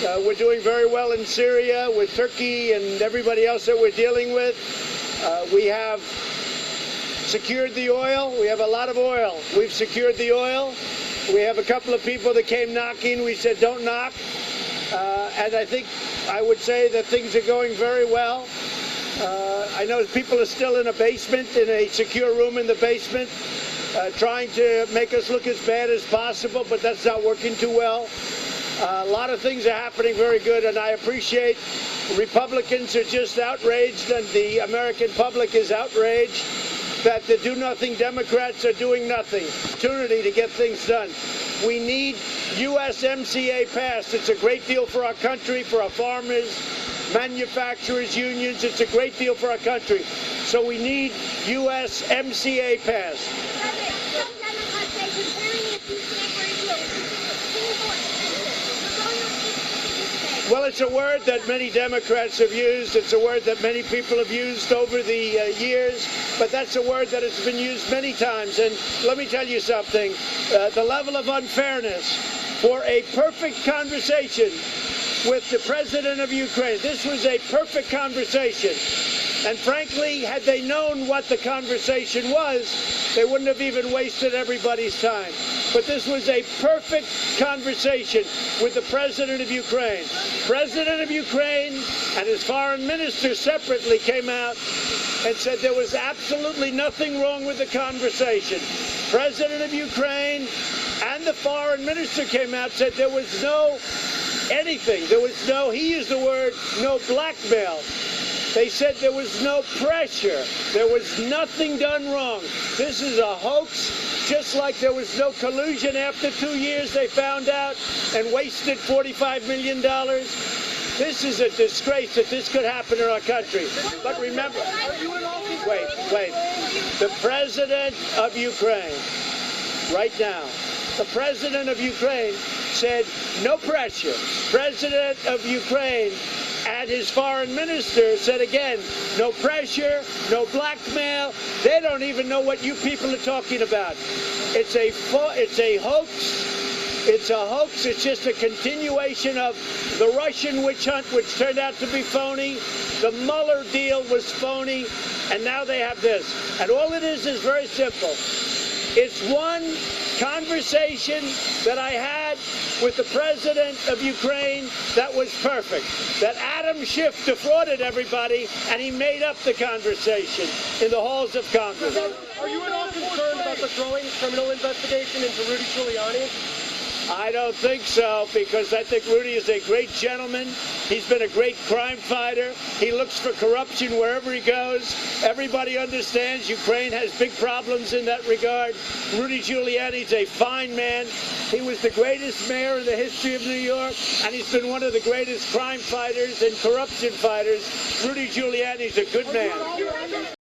We're doing very well in Syria with Turkey and everybody else that we're dealing with. We have secured the oil. We have a lot of oil. We've secured the oil. We have a couple of people that came knocking. We said, don't knock. And I would say that things are going very well. I know people are still in a basement, in a secure room in the basement, trying to make us look as bad as possible, but that's not working too well. A lot of things are happening very good, and I appreciate Republicans are just outraged, and the American public is outraged that the do-nothing Democrats are doing nothing. Opportunity to get things done. We need USMCA passed. It's a great deal for our country, for our farmers, manufacturers, unions. It's a great deal for our country. So we need USMCA passed. Well, it's a word that many Democrats have used. It's a word that many people have used over the years, but that's a word that has been used many times. And let me tell you something, the level of unfairness for a perfect conversation with the president of Ukraine. This was a perfect conversation. And frankly, had they known what the conversation was, they wouldn't have even wasted everybody's time. But this was a perfect conversation with the president of Ukraine. President of Ukraine and his foreign minister separately came out and said there was absolutely nothing wrong with the conversation. President of Ukraine and the foreign minister came out and said there was no anything. There was no, he used the word, no blackmail. They said there was no pressure. There was nothing done wrong. This is a hoax, just like there was no collusion after 2 years they found out and wasted $45 million. This is a disgrace that this could happen in our country. But remember, wait. The president of Ukraine, right now, the president of Ukraine said no pressure. President of Ukraine and his foreign minister said again, no pressure, no blackmail. They don't even know what you people are talking about. It's a hoax. It's a hoax. It's just a continuation of the Russian witch hunt, which turned out to be phony. The Mueller deal was phony, and now they have this. And all it is very simple. It's one conversation that I had with the president of Ukraine that was perfect. That Adam Schiff defrauded everybody, and he made up the conversation in the halls of Congress. Are you at all concerned about the growing criminal investigation into Rudy Giuliani? I don't think so, because I think Rudy is a great gentleman. He's been a great crime fighter. He looks for corruption wherever he goes. Everybody understands Ukraine has big problems in that regard. Rudy Giuliani's a fine man. He was the greatest mayor in the history of New York, and he's been one of the greatest crime fighters and corruption fighters. Rudy Giuliani's a good man.